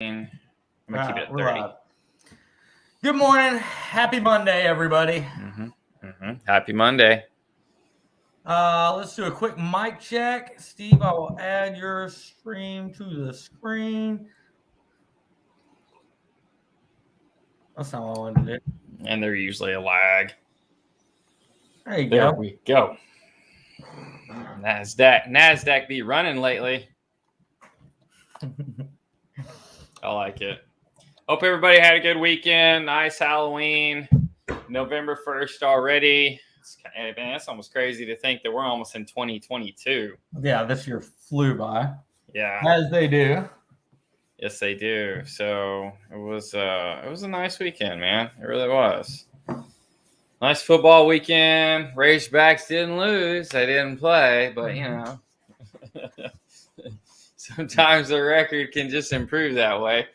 I'm gonna keep it at 30. Good morning. Happy Monday, everybody. Happy Monday. Let's do a quick mic check. Steve, I will add your stream to the screen. That's not what I wanted to do. And there's usually a lag. There you There go. we go. NASDAQ be running lately. I like it. Hope everybody had a good weekend. Nice Halloween. November 1st already. Man, that's almost crazy to think that we're almost in 2022. Yeah, this year flew by. Yeah. As they do. Yes, they do. So it was a nice weekend, man. It really was. Nice football weekend. Razorbacks didn't lose. They didn't play, but you know, sometimes the record can just improve that way.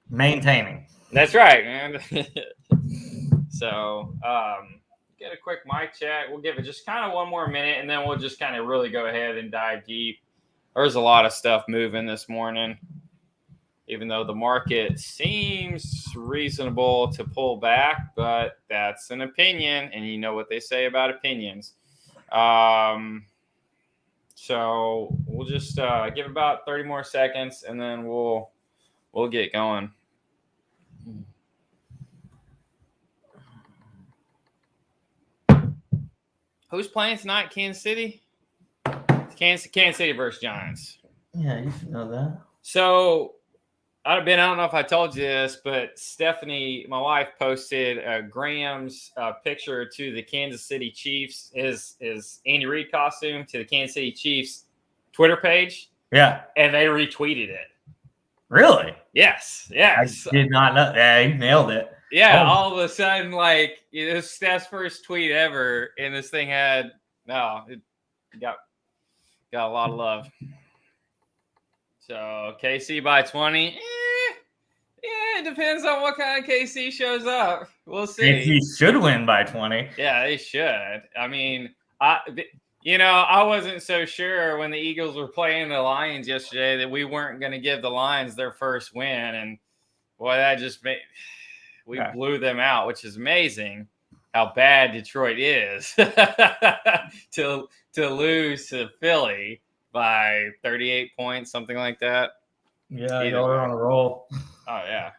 Maintaining. That's right, man. So, get a quick mic check. We'll give it just kind of one more minute, and then we'll just kind of really go ahead and dive deep. There's a lot of stuff moving this morning, even though the market seems reasonable to pull back, but that's an opinion, and you know what they say about opinions. So we'll just give about 30 more seconds, and then we'll get going. Who's playing tonight? Kansas City? Kansas City versus Giants. Yeah, you should know that. So I don't know if I told you this, but Stephanie, my wife, posted Graham's picture to the Kansas City Chiefs, his Andy Reid costume, to the Kansas City Chiefs Twitter page. Yeah. And they retweeted it. Really? Yes. I did not know. Yeah, you nailed it. Yeah, all of a sudden, like, it was Steph's first tweet ever, and this thing it got a lot of love. So KC by 20. It depends on what kind of KC shows up. We'll see. KC should win by 20. Yeah, they should. I mean, I wasn't so sure when the Eagles were playing the Lions yesterday that we weren't going to give the Lions their first win, and boy, that just made. We blew them out, which is amazing how bad Detroit is to lose to Philly by 38 points, something like that. Yeah, y'all are on a roll. Oh, yeah.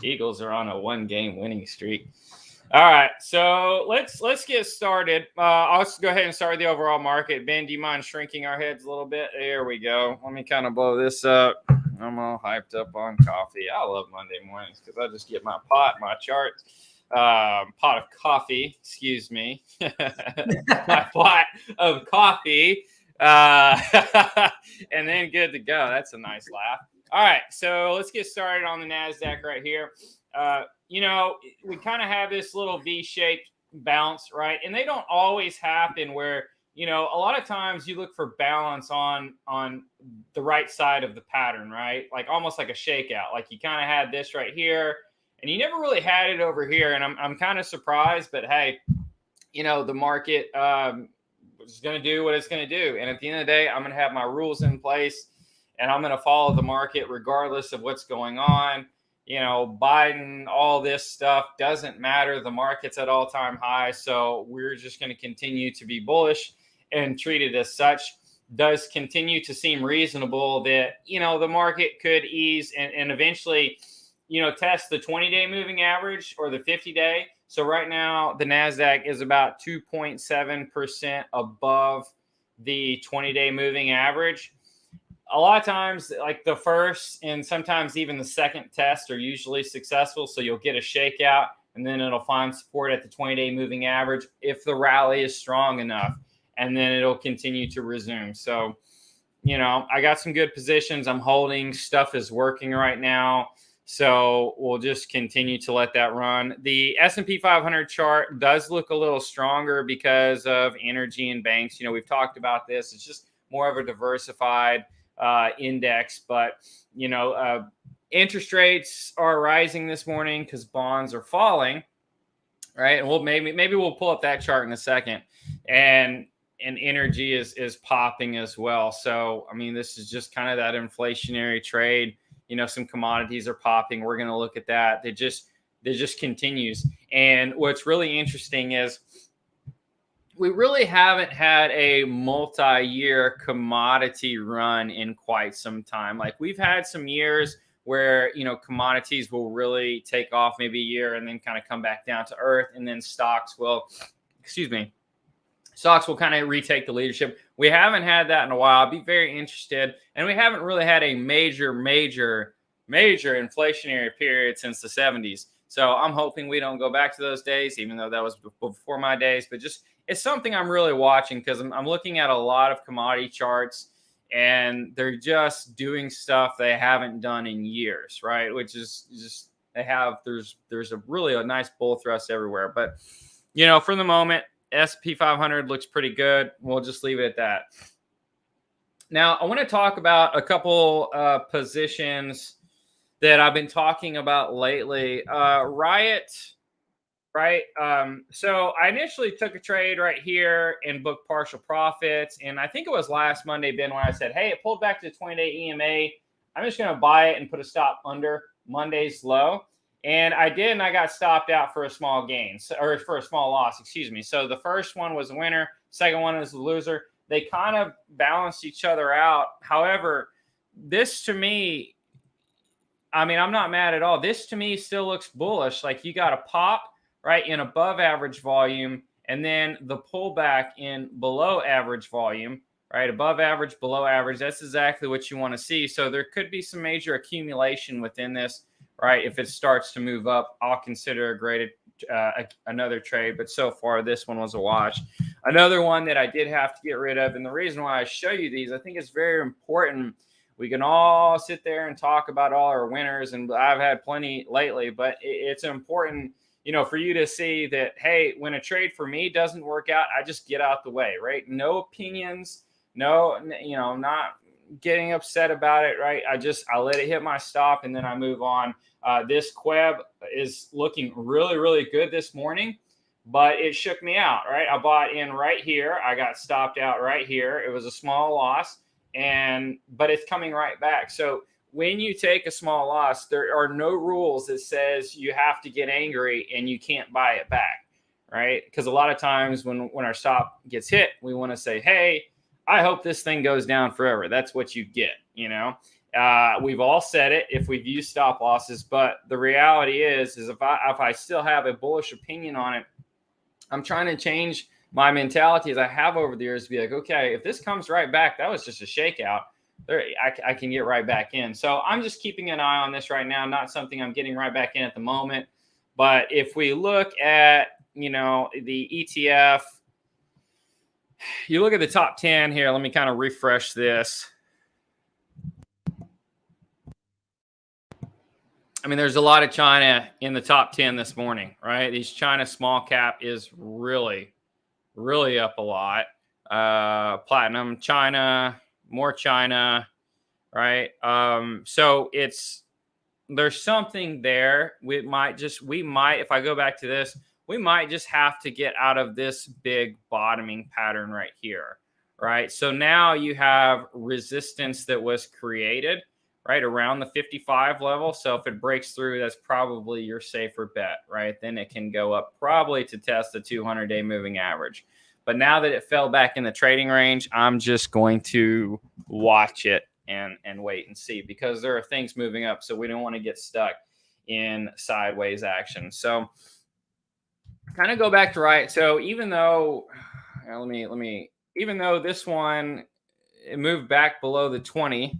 Eagles are on a one-game winning streak. All right, so let's get started. I'll just go ahead and start with the overall market. Ben, do you mind shrinking our heads a little bit? There we go. Let me kind of blow this up. I'm all hyped up on coffee. I love Monday mornings because I just get my chart, pot of coffee, excuse me, my pot of coffee, and then good to go. That's a nice laugh. All right, so let's get started on the NASDAQ right here. We kind of have this little V-shaped bounce, right? And they don't always happen where, a lot of times you look for balance on the right side of the pattern, right? Like almost like a shakeout. Like you kind of had this right here, and you never really had it over here. And I'm kind of surprised, but hey, the market is going to do what it's going to do. And at the end of the day, I'm going to have my rules in place, and I'm going to follow the market regardless of what's going on. Biden, all this stuff doesn't matter. The market's at all-time high, so we're just going to continue to be bullish and treat it as such. Does continue to seem reasonable that, the market could ease and eventually, test the 20-day moving average or the 50-day. So right now, the NASDAQ is about 2.7% above the 20-day moving average. A lot of times, like the first and sometimes even the second test are usually successful. So you'll get a shakeout, and then it'll find support at the 20-day moving average if the rally is strong enough, and then it'll continue to resume. So, I got some good positions. I'm holding. Stuff is working right now. So we'll just continue to let that run. The S&P 500 chart does look a little stronger because of energy and banks. We've talked about this. It's just more of a diversified index, but interest rates are rising this morning because bonds are falling, right? And maybe we'll pull up that chart in a second, and energy is popping as well. So I mean, this is just kind of that inflationary trade. some commodities are popping. We're going to look at that. It just continues. And what's really interesting is we really haven't had a multi-year commodity run in quite some time. Like we've had some years where, commodities will really take off maybe a year and then kind of come back down to earth. And then stocks will kind of retake the leadership. We haven't had that in a while. I'd be very interested. And we haven't really had a major inflationary period since the 70s. So I'm hoping we don't go back to those days, even though that was before my days. But just it's something I'm really watching because I'm looking at a lot of commodity charts and they're just doing stuff they haven't done in years, right? Which is just there's a nice bull thrust everywhere. But, for the moment, S&P 500 looks pretty good. We'll just leave it at that. Now, I want to talk about a couple positions that I've been talking about lately. Riot, right? So I initially took a trade right here and booked partial profits. And I think it was last Monday, Ben, when I said, hey, it pulled back to the 20-day EMA. I'm just going to buy it and put a stop under Monday's low. And I did, and I got stopped out for a small gain, or for a small loss, excuse me. So the first one was a winner. Second one is a loser. They kind of balanced each other out. However, this to me, I'm not mad at all. This to me still looks bullish. Like you got a pop, right, in above average volume, and then the pullback in below average volume, right? Above average, below average. That's exactly what you want to see. So there could be some major accumulation within this, right? If it starts to move up, I'll consider another trade. But so far, this one was a wash. Another one that I did have to get rid of, and the reason why I show you these, I think it's very important. We can all sit there and talk about all our winners, and I've had plenty lately, but it's important, for you to see that, hey, when a trade for me doesn't work out, I just get out the way, right? No opinions, not getting upset about it, right? I let it hit my stop and then I move on. This Queb is looking really, really good this morning, but it shook me out, right? I bought in right here. I got stopped out right here. It was a small loss. But it's coming right back. So when you take a small loss, there are no rules that says you have to get angry and you can't buy it back, right? Because a lot of times when our stop gets hit, we want to say, hey, I hope this thing goes down forever. That's what you get, We've all said it if we've used stop losses, but the reality is if I still have a bullish opinion on it, I'm trying to change my mentality as I have over the years to be like, okay, if this comes right back, that was just a shakeout. I can get right back in. So I'm just keeping an eye on this right now. Not something I'm getting right back in at the moment. But if we look at, the ETF, you look at the top 10 here. Let me kind of refresh this. There's a lot of China in the top 10 this morning, right? These China small cap is really up a lot. Platinum, China, more China, right? So there's something there. We might, if I go back to this, we might just have to get out of this big bottoming pattern right here, right? So now you have resistance that was created, right, around the 55 level. So if it breaks through, that's probably your safer bet, right? Then it can go up probably to test the 200-day moving average. But now that it fell back in the trading range, I'm just going to watch it and wait and see, because there are things moving up. So we don't want to get stuck in sideways action. So kind of go back to Riot. So even though, even though this one, it moved back below the 20,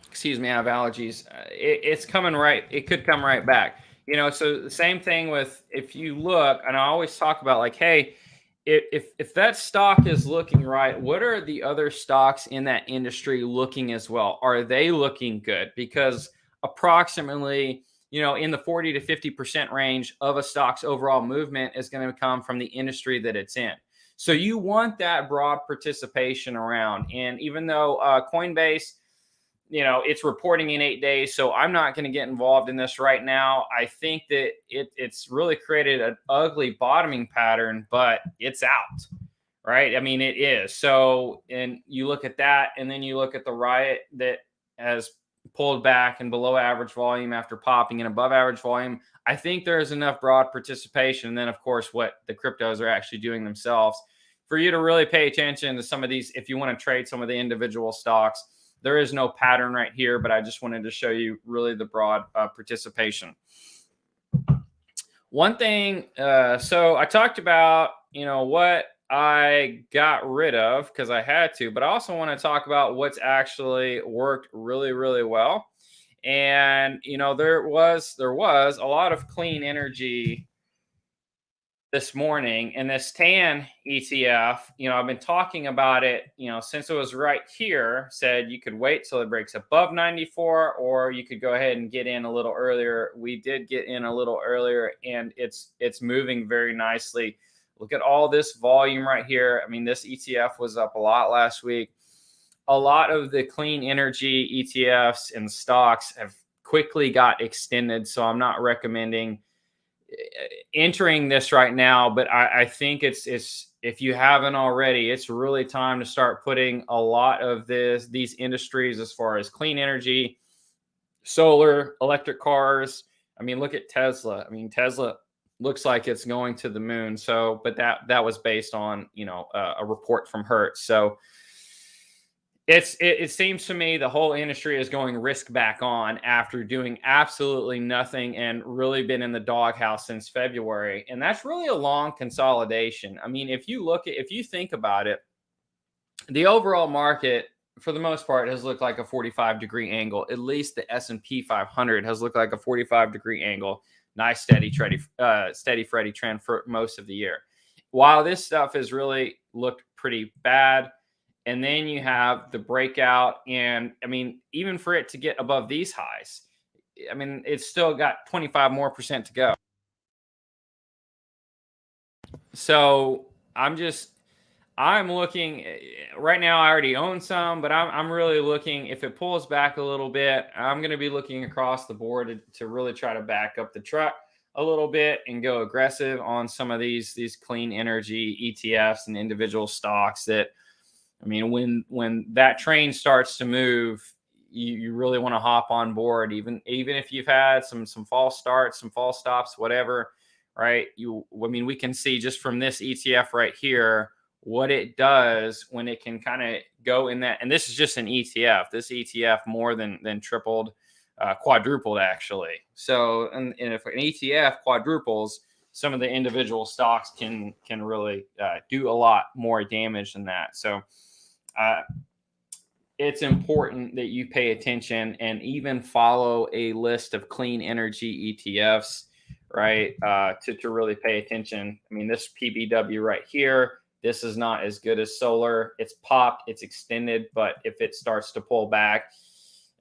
excuse me, I have allergies. It's coming right. It could come right back. So the same thing with, if you look, and I always talk about like, hey, if that stock is looking right, what are the other stocks in that industry looking as well? Are they looking good? Because approximately, in the 40 to 50% range of a stock's overall movement is going to come from the industry that it's in. So you want that broad participation around. And even though Coinbase, it's reporting in 8 days, so I'm not going to get involved in this right now. I think that it's really created an ugly bottoming pattern, but it's out, right? I mean, it is. So, and you look at that, and then you look at the riot that has pulled back and below average volume after popping and above average volume. I think there's enough broad participation. And then, of course, what the cryptos are actually doing themselves for you to really pay attention to some of these. If you want to trade some of the individual stocks, there is no pattern right here, but I just wanted to show you really the broad participation. One thing, so I talked about, what I got rid of because I had to, but I also want to talk about what's actually worked really, really well. And there was a lot of clean energy this morning, and this TAN ETF, I've been talking about it, since it was right here. Said you could wait till it breaks above 94, or you could go ahead and get in a little earlier. We did get in a little earlier, and it's moving very nicely. Look at all this volume right here. I mean, this ETF was up a lot last week. A lot of the clean energy ETFs and stocks have quickly got extended, so I'm not recommending entering this right now, but I think it's if you haven't already, it's really time to start putting a lot of these industries as far as clean energy, solar, electric cars. I mean, look at Tesla. I mean, Tesla looks like it's going to the moon. So, but that was based on a report from Hertz. So it seems to me the whole industry is going risk back on after doing absolutely nothing and really been in the doghouse since February. And that's really a long consolidation. I mean, if you think about it, the overall market for the most part has looked like a 45-degree angle. At least the S&P 500 has looked like a 45-degree angle. Nice steady Freddy trend for most of the year. While this stuff has really looked pretty bad. And then you have the breakout. And I mean, even for it to get above these highs, I mean, it's still got 25% more to go. So I'm looking right now. I already own some, but I'm really looking. If it pulls back a little bit, I'm going to be looking across the board to really try to back up the truck a little bit and go aggressive on some of these clean energy ETFs and individual stocks that, I mean, when that train starts to move, you really want to hop on board, even if you've had some false starts, some false stops, whatever, right? I mean, we can see just from this ETF right here what it does when it can kind of go in that. And this is just an ETF. This ETF more than tripled, quadrupled actually. So, and if an ETF quadruples, some of the individual stocks can really do a lot more damage than that. So it's important that you pay attention and even follow a list of clean energy ETFs, right? To really pay attention. I mean, this PBW right here, this is not as good as solar. It's popped, it's extended, but if it starts to pull back,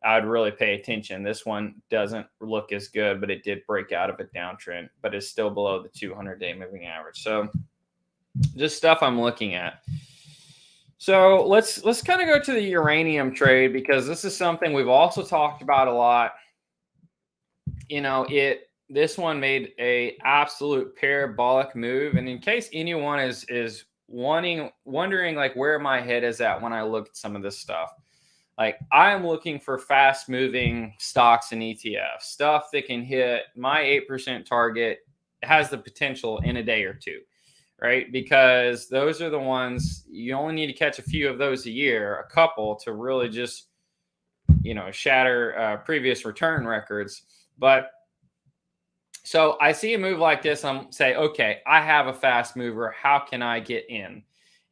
I'd really pay attention. This one doesn't look as good, but it did break out of a downtrend, but it's still below the 200-day moving average. So just stuff I'm looking at. So let's kind of go to the uranium trade, because this is something we've also talked about a lot. This one made a absolute parabolic move, and in case anyone is wondering like where my head is at when I look at some of this stuff, like I'm looking for fast moving stocks and ETFs, stuff that can hit my 8% target, has the potential in a day or two. Right? Because those are the ones you only need to catch a few of those a year, a couple, to really just, shatter previous return records. But so I see a move like this. I'm say, okay, I have a fast mover. How can I get in?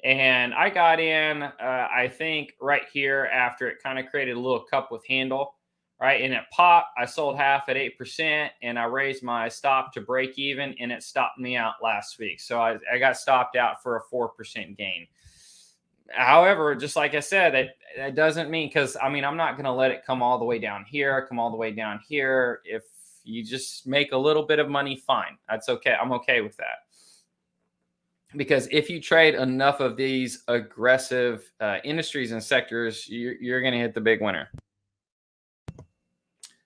And I got in, I think right here after it kind of created a little cup with handle. Right. And it popped. I sold half at 8% and I raised my stop to break even, and it stopped me out last week. So I got stopped out for a 4% gain. However, just like I said, that doesn't mean, because I mean, I'm not going to let it come all the way down here, come all the way down here. If you just make a little bit of money, fine. That's okay. I'm okay with that. Because if you trade enough of these aggressive industries and sectors, you're going to hit the big winner.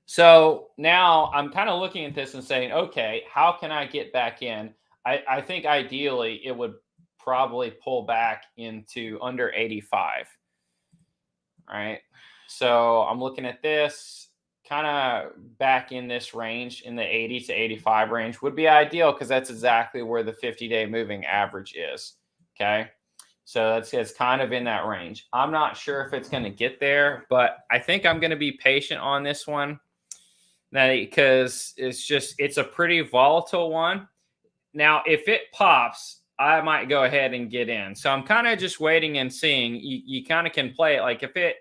So now I'm kind of looking at this and saying, okay, how can I get back in? I think ideally it would probably pull back into under 85. All right. So I'm looking at this kind of back in this range in the 80 to 85 range would be ideal because that's exactly where the 50-day moving average is. Okay. So it's kind of in that range. I'm not sure if it's going to get there, but I think I'm going to be patient on this one because it's a pretty volatile one. Now, if it pops, I might go ahead and get in. So I'm kind of just waiting and seeing. You kind of can play it like if it,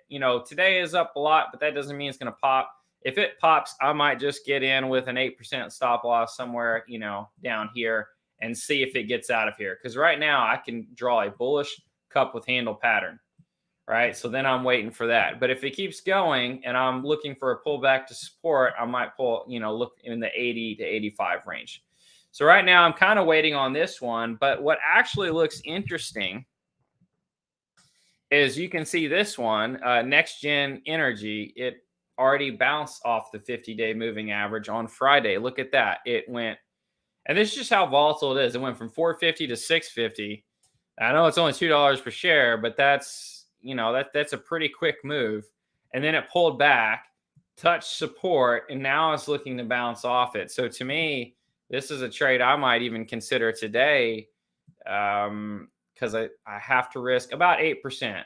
today is up a lot, but that doesn't mean it's going to pop. If it pops, I might just get in with an 8% stop loss somewhere, down here and see if it gets out of here. Because right now I can draw a bullish cup with handle pattern, right? So then I'm waiting for that. But if it keeps going and I'm looking for a pullback to support, I might look in the 80 to 85 range. So right now I'm kind of waiting on this one, but what actually looks interesting is you can see this one, Next Gen Energy, it already bounced off the 50-day moving average on Friday. Look at that. It went, and this is just how volatile it is. It went from 450 to 650. I know it's only $2 per share, but that's a pretty quick move. And then it pulled back, touched support, and now it's looking to bounce off it. So to me, this is a trade I might even consider today because I have to risk about 8%.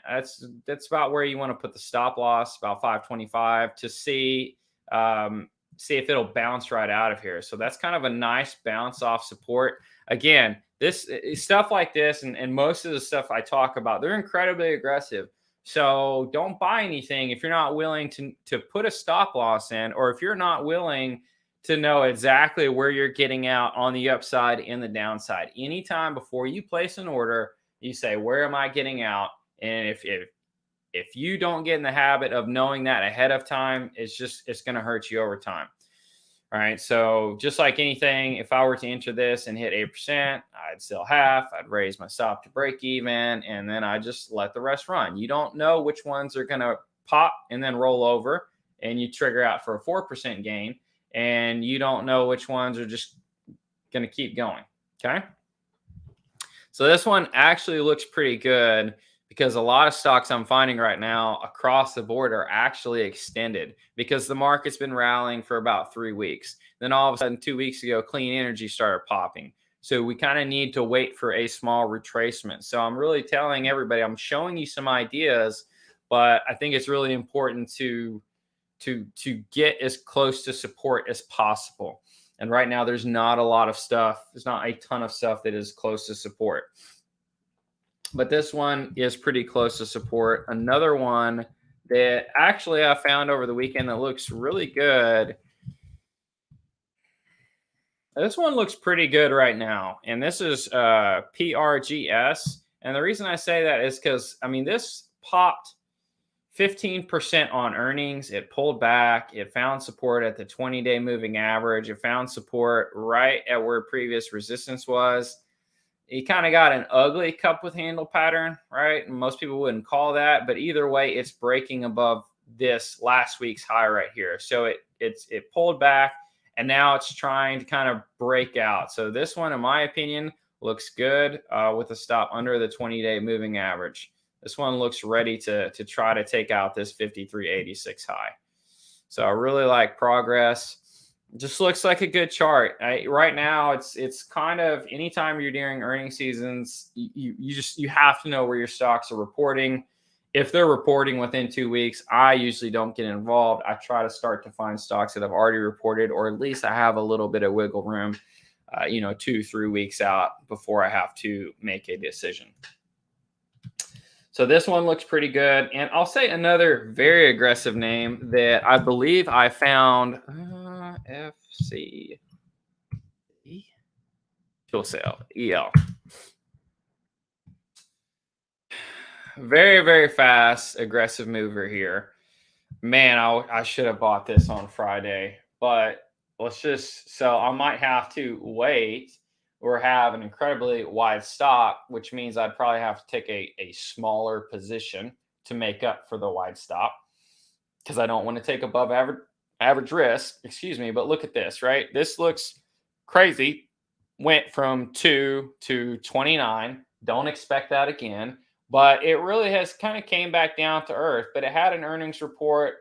That's about where you want to put the stop loss, about 525, to see if it'll bounce right out of here. So that's kind of a nice bounce off support. Again, this stuff like this and most of the stuff I talk about, they're incredibly aggressive. So don't buy anything if you're not willing to put a stop loss in, or if you're not willing to know exactly where you're getting out on the upside and the downside. Anytime before you place an order, you say, where am I getting out? And if you don't get in the habit of knowing that ahead of time, it's going to hurt you over time. All right. So just like anything, if I were to enter this and hit 8%, I'd sell half, I'd raise my stop to break even, and then I just let the rest run. You don't know which ones are going to pop and then roll over and you trigger out for a 4% gain. And you don't know which ones are just going to keep going. Okay. So this one actually looks pretty good because a lot of stocks I'm finding right now across the board are actually extended because the market's been rallying for about 3 weeks. Then all of a sudden, 2 weeks ago, clean energy started popping. So we kind of need to wait for a small retracement. So I'm really telling everybody, I'm showing you some ideas, but I think it's really important to get as close to support as possible. And right now there's not a lot of stuff. There's not a ton of stuff that is close to support. But this one is pretty close to support. Another one that actually I found over the weekend that looks really good. This one looks pretty good right now. And this is PRGS. And the reason I say that is because, this popped 15% on earnings. It pulled back. It found support at the 20-day moving average. It found support right at where previous resistance was. It kind of got an ugly cup with handle pattern, right? Most people wouldn't call that, but either way, it's breaking above this last week's high right here. So it pulled back, and now it's trying to kind of break out. So this one, in my opinion, looks good with a stop under the 20-day moving average. This one looks ready to try to take out this 53.86 high. So I really like progress. Just looks like a good chart. Right now, it's kind of anytime you're during earnings seasons, you have to know where your stocks are reporting. If they're reporting within 2 weeks, I usually don't get involved. I try to start to find stocks that have already reported, or at least I have a little bit of wiggle room, 2-3 weeks out before I have to make a decision. So this one looks pretty good. And I'll say another very aggressive name that I believe I found, FC, fuel cell, EL. Very, very fast, aggressive mover here. Man, I should have bought this on Friday, but so I might have to wait or have an incredibly wide stop, which means I'd probably have to take a smaller position to make up for the wide stop because I don't want to take above average risk, but look at this, right? This looks crazy. Went from 2 to 29, Don't expect that again. But it really has kind of came back down to earth. But it had an earnings report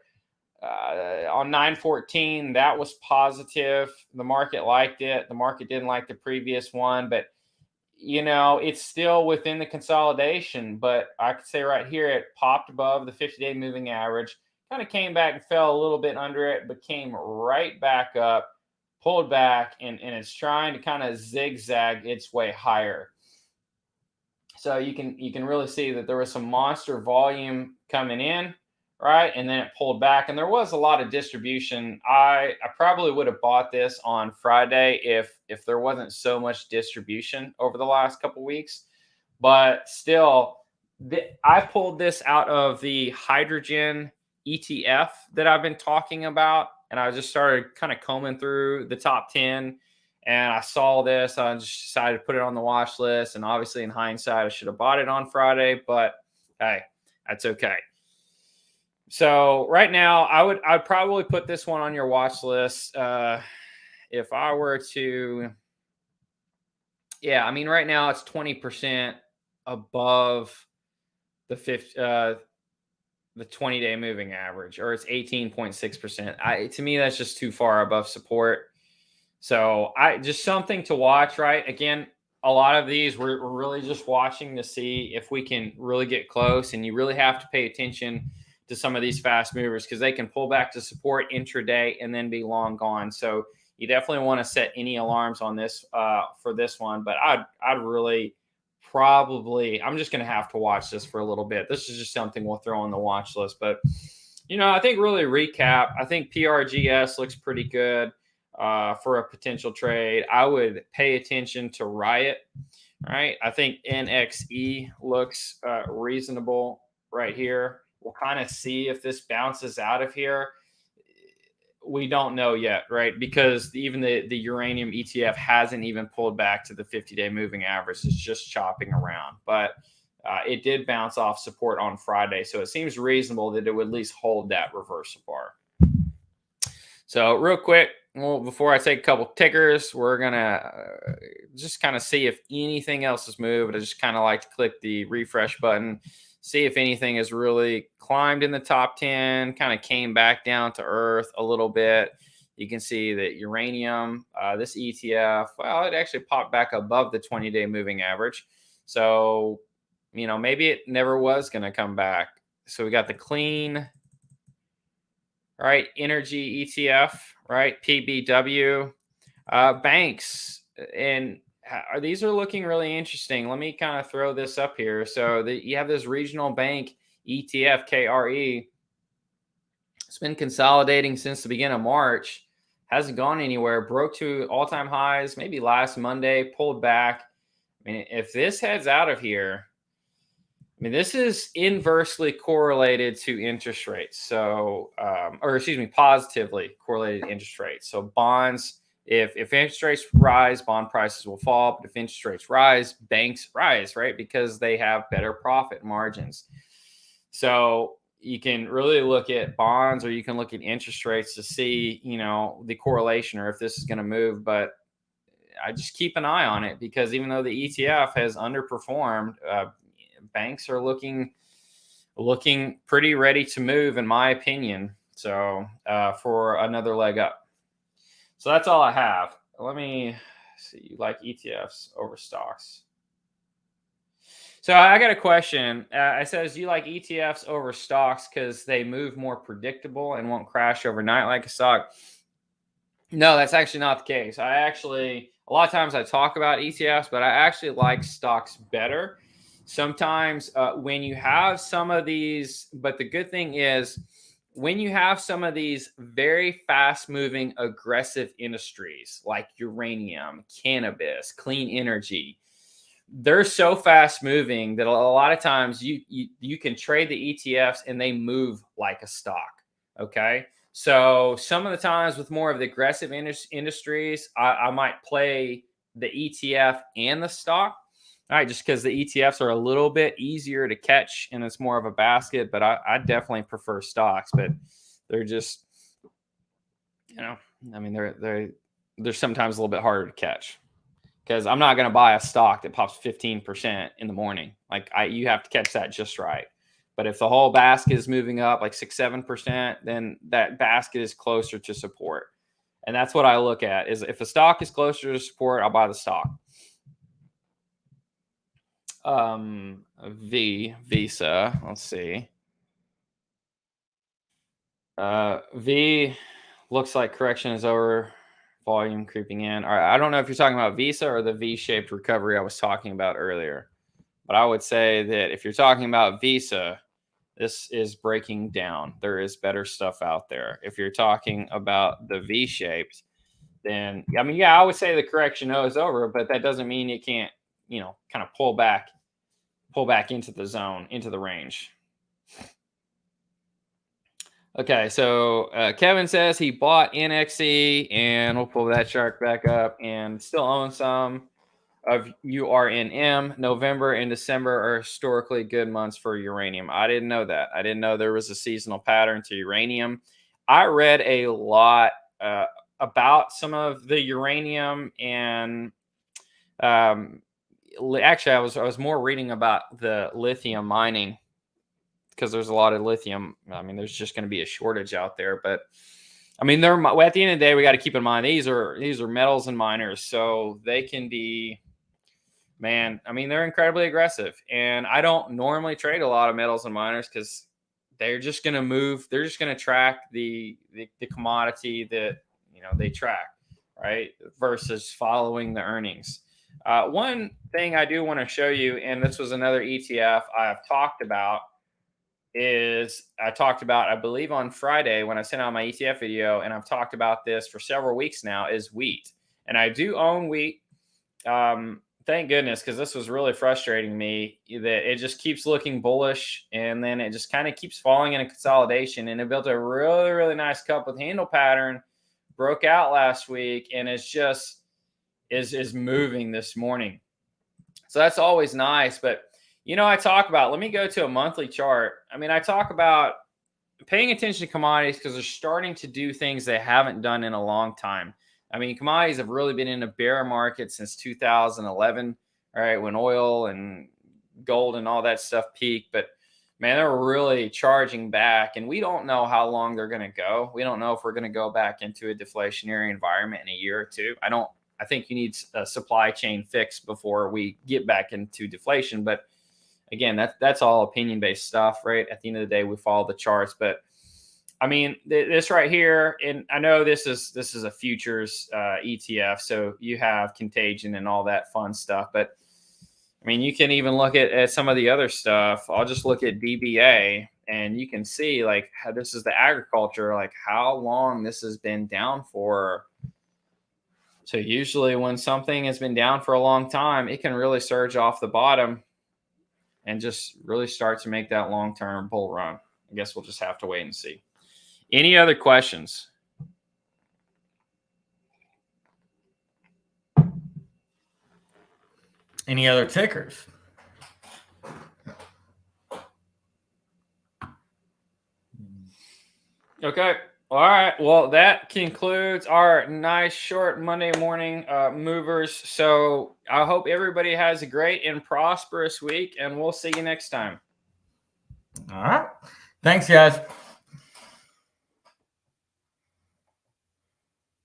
on 9/14. That was positive. The market liked it. The market didn't like the previous one, but it's still within the consolidation. But I could say right here, it popped above the 50-day moving average, kind of came back and fell a little bit under it, but came right back up, pulled back, and it's trying to kind of zigzag its way higher. So you can really see that there was some monster volume coming in, right? And then it pulled back, and there was a lot of distribution. I probably would have bought this on Friday if there wasn't so much distribution over the last couple weeks. But still, I pulled this out of the hydrogen ETF that I've been talking about, and I just started kind of combing through the top 10. And I saw this. I just decided to put it on the watch list. And obviously, in hindsight, I should have bought it on Friday. But hey, that's okay. So right now, I'd probably put this one on your watch list. If I were to, yeah, I mean, right now it's 20% above the 20-day moving average, or it's 18.6%. To me, that's just too far above support. So just something to watch, right? Again, a lot of these we're really just watching to see if we can really get close, and you really have to pay attention to some of these fast movers because they can pull back to support intraday and then be long gone. So you definitely want to set any alarms on this for this one. But I'd really probably, I'm just going to have to watch this for a little bit. This is just something we'll throw on the watch list. But I think really recap. I think PRGS looks pretty good. For a potential trade, I would pay attention to Riot, right? I think NXE looks reasonable right here. We'll kind of see if this bounces out of here. We don't know yet, right? Because even the uranium ETF hasn't even pulled back to the 50-day moving average. It's just chopping around. But it did bounce off support on Friday. So it seems reasonable that it would at least hold that reversal bar. So real quick, well, before I take a couple tickers, we're going to just kind of see if anything else has moved. I just kind of like to click the refresh button, see if anything has really climbed in the top 10, kind of came back down to earth a little bit. You can see that uranium, this ETF, well, it actually popped back above the 20-day moving average. So, maybe it never was going to come back. So we got the clean, right, energy ETF, right, PBW, banks, and these are looking really interesting. Let me kind of throw this up here. So you have this regional bank ETF, KRE. It's been consolidating since the beginning of March, hasn't gone anywhere, broke to all-time highs maybe last Monday, pulled back. I mean, if this heads out of here, this is inversely correlated to interest rates. So, positively correlated interest rates. So bonds, if interest rates rise, bond prices will fall. But if interest rates rise, banks rise, right? Because they have better profit margins. So you can really look at bonds, or you can look at interest rates to see, the correlation or if this is going to move. But I just keep an eye on it because even though the ETF has underperformed, banks are looking pretty ready to move, in my opinion. So for another leg up. So that's all I have. Let me see. You like ETFs over stocks? So I got a question. It says, you like ETFs over stocks because they move more predictable and won't crash overnight like a stock? No, that's actually not the case. A lot of times I talk about ETFs, but I actually like stocks better. Sometimes when you have some of these, but the good thing is when you have some of these very fast moving, aggressive industries like uranium, cannabis, clean energy, they're so fast moving that a lot of times you can trade the ETFs and they move like a stock. Okay. So some of the times with more of the aggressive industries, I might play the ETF and the stock. All right, just because the ETFs are a little bit easier to catch and it's more of a basket, but I definitely prefer stocks. But they're just, they're sometimes a little bit harder to catch. because I'm not going to buy a stock that pops 15% in the morning. Like you have to catch that just right. But if the whole basket is moving up like 6-7%, then that basket is closer to support. And that's what I look at, is if a stock is closer to support, I'll buy the stock. Visa, let's see. V looks like correction is over, volume creeping in. All right, I don't know if you're talking about Visa or the V-shaped recovery I was talking about earlier. But I would say that if you're talking about Visa, this is breaking down. There is better stuff out there. If you're talking about the V-shaped, then I mean, yeah, I would say the correction is over, but that doesn't mean it can't, kind of pull back into the zone, into the range. Okay, so Kevin says he bought NXE, and we'll pull that chart back up, and still owns some of URNM. November and December are historically good months for uranium. I didn't know that. I didn't know there was a seasonal pattern to uranium. I read a lot about some of the uranium, and actually, I was more reading about the lithium mining, because there's a lot of lithium. I mean, there's just going to be a shortage out there, but I mean, at the end of the day, we got to keep in mind these are metals and miners, so they can be, man. I mean, they're incredibly aggressive, and I don't normally trade a lot of metals and miners because they're just going to move. They're just going to track the commodity that they track, right? Versus following the earnings. One thing I do want to show you, and this was another ETF I have talked about, I believe on Friday when I sent out my ETF video, and I've talked about this for several weeks now, is wheat. And I do own wheat. Thank goodness, because this was really frustrating me that it just keeps looking bullish, and then it just kind of keeps falling in a consolidation. And it built a really, really nice cup with handle pattern, broke out last week, and it's just is moving this morning. So that's always nice. But I talk about, let me go to a monthly chart. I mean, I talk about paying attention to commodities because they're starting to do things they haven't done in a long time. I mean, commodities have really been in a bear market since 2011, all right, when oil and gold and all that stuff peaked. But man, they're really charging back, and we don't know how long they're going to go. We don't know if we're going to go back into a deflationary environment in a year or two. I think you need a supply chain fix before we get back into deflation. But again, that's all opinion-based stuff, right? At the end of the day, we follow the charts. But I mean, this right here, and I know this is a futures ETF, so you have contagion and all that fun stuff. But I mean, you can even look at some of the other stuff. I'll just look at DBA, and you can see like how this is the agriculture, like how long this has been down for. So usually when something has been down for a long time, it can really surge off the bottom and just really start to make that long-term bull run. I guess we'll just have to wait and see. Any other questions? Any other tickers? Okay. All right. Well, that concludes our nice short Monday morning movers. So I hope everybody has a great and prosperous week, and we'll see you next time. All right. Thanks, guys.